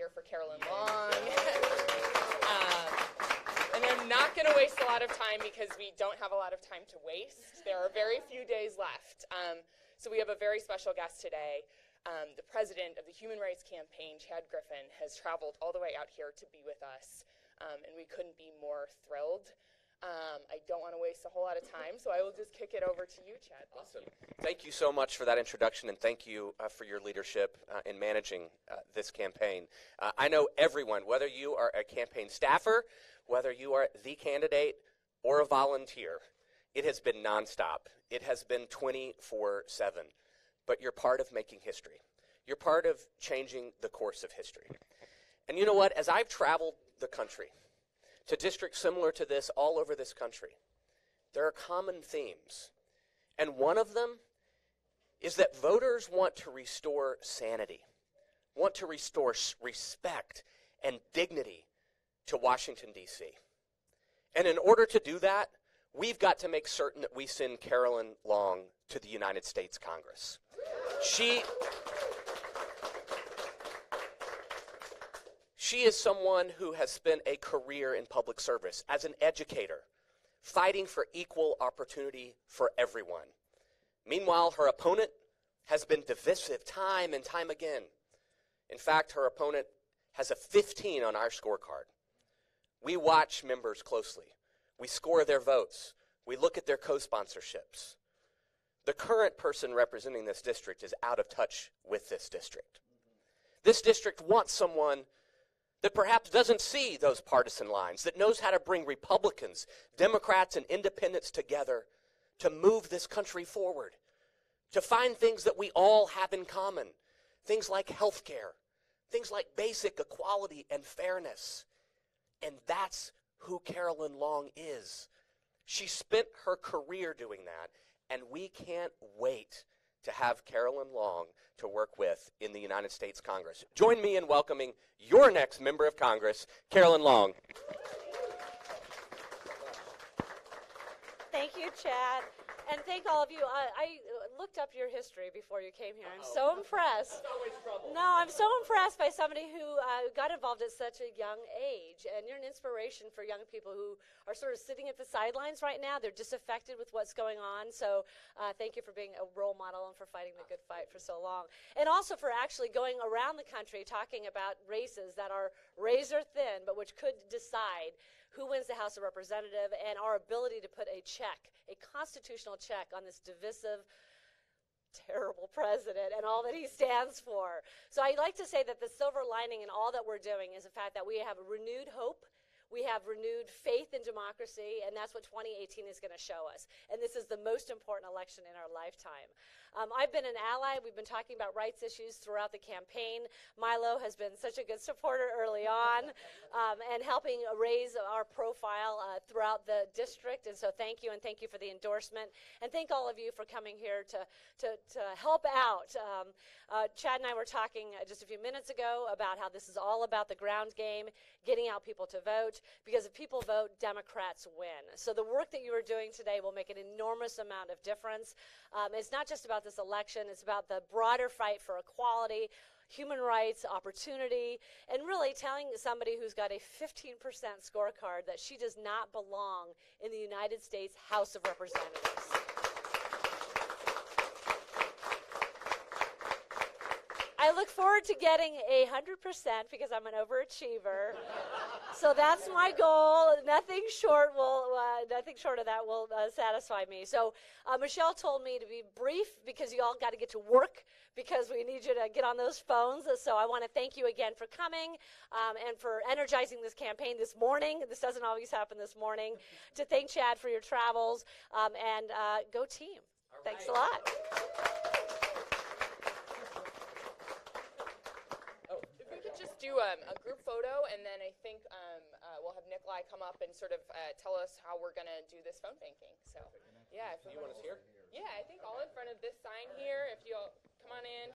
here for Carolyn Long. And I'm not going to waste a lot of time because we don't have a lot of time to waste. There are very few days left. So we have a very special guest today. The president of the Human Rights Campaign, Chad Griffin, has traveled all the way out here to be with us, and we couldn't be more thrilled. I don't want to waste a whole lot of time, so I will just kick it over to you, Chad. Awesome. Thank you so much for that introduction, and thank you for your leadership in managing this campaign. I know everyone, whether you are a campaign staffer, whether you are the candidate or a volunteer, it has been nonstop. It has been 24/7. But you're part of making history. You're part of changing the course of history. And you know what? As I've traveled the country to districts similar to this all over this country, there are common themes. And one of them is that voters want to restore sanity, want to restore respect and dignity to Washington, D.C. And in order to do that, we've got to make certain that we send Carolyn Long to the United States Congress. She is someone who has spent a career in public service as an educator, fighting for equal opportunity for everyone. Meanwhile, her opponent has been divisive time and time again. In fact, her opponent has a 15 on our scorecard. We watch members closely. We score their votes. We look at their co-sponsorships. The current person representing this district is out of touch with this district. This district wants someone that perhaps doesn't see those partisan lines, that knows how to bring Republicans, Democrats, and independents together to move this country forward, to find things that we all have in common, things like health care, things like basic equality and fairness. And that's who Carolyn Long is. She spent her career doing that, and we can't wait to have Carolyn Long to work with in the United States Congress. Join me in welcoming your next member of Congress, Carolyn Long. Thank you, Chad. And thank all of you. I looked up your history before you came here. I'm so impressed. That's always trouble. No, I'm so impressed by somebody who got involved at such a young age. And you're an inspiration for young people who are sort of sitting at the sidelines right now. They're disaffected with what's going on. So thank you for being a role model and for fighting the good fight for so long. And also for actually going around the country talking about races that are razor thin, but which could decide who wins the House of Representatives, and our ability to put a check, a constitutional check on this divisive, terrible president and all that he stands for. So I like to say that the silver lining in all that we're doing is the fact that we have a renewed hope, we have renewed faith in democracy, and that's what 2018 is going to show us. And this is the most important election in our lifetime. I've been an ally. We've been talking about rights issues throughout the campaign. Milo has been such a good supporter early on and helping raise our profile throughout the district. And so thank you, and thank you for the endorsement. And thank all of you for coming here to help out. Chad and I were talking just a few minutes ago about how this is all about the ground game, getting out people to vote, because if people vote, Democrats win. So the work that you are doing today will make an enormous amount of difference. It's not just about this election, it's about the broader fight for equality, human rights, opportunity, and really telling somebody who's got a 15% scorecard that she does not belong in the United States House of Representatives. I look forward to getting 100% because I'm an overachiever. So that's my goal. Nothing short of that will satisfy me. So Michelle told me to be brief because you all got to get to work because we need you to get on those phones. So I want to thank you again for coming and for energizing this campaign this morning. This doesn't always happen this morning. To thank Chad for your travels and go team. Thanks a lot. Just do a group photo, and then I think we'll have Nikolai come up and sort of tell us how we're going to do this phone banking. So, yeah. If you want us here? Yeah, I think all in front of this sign here. If you'll come on in.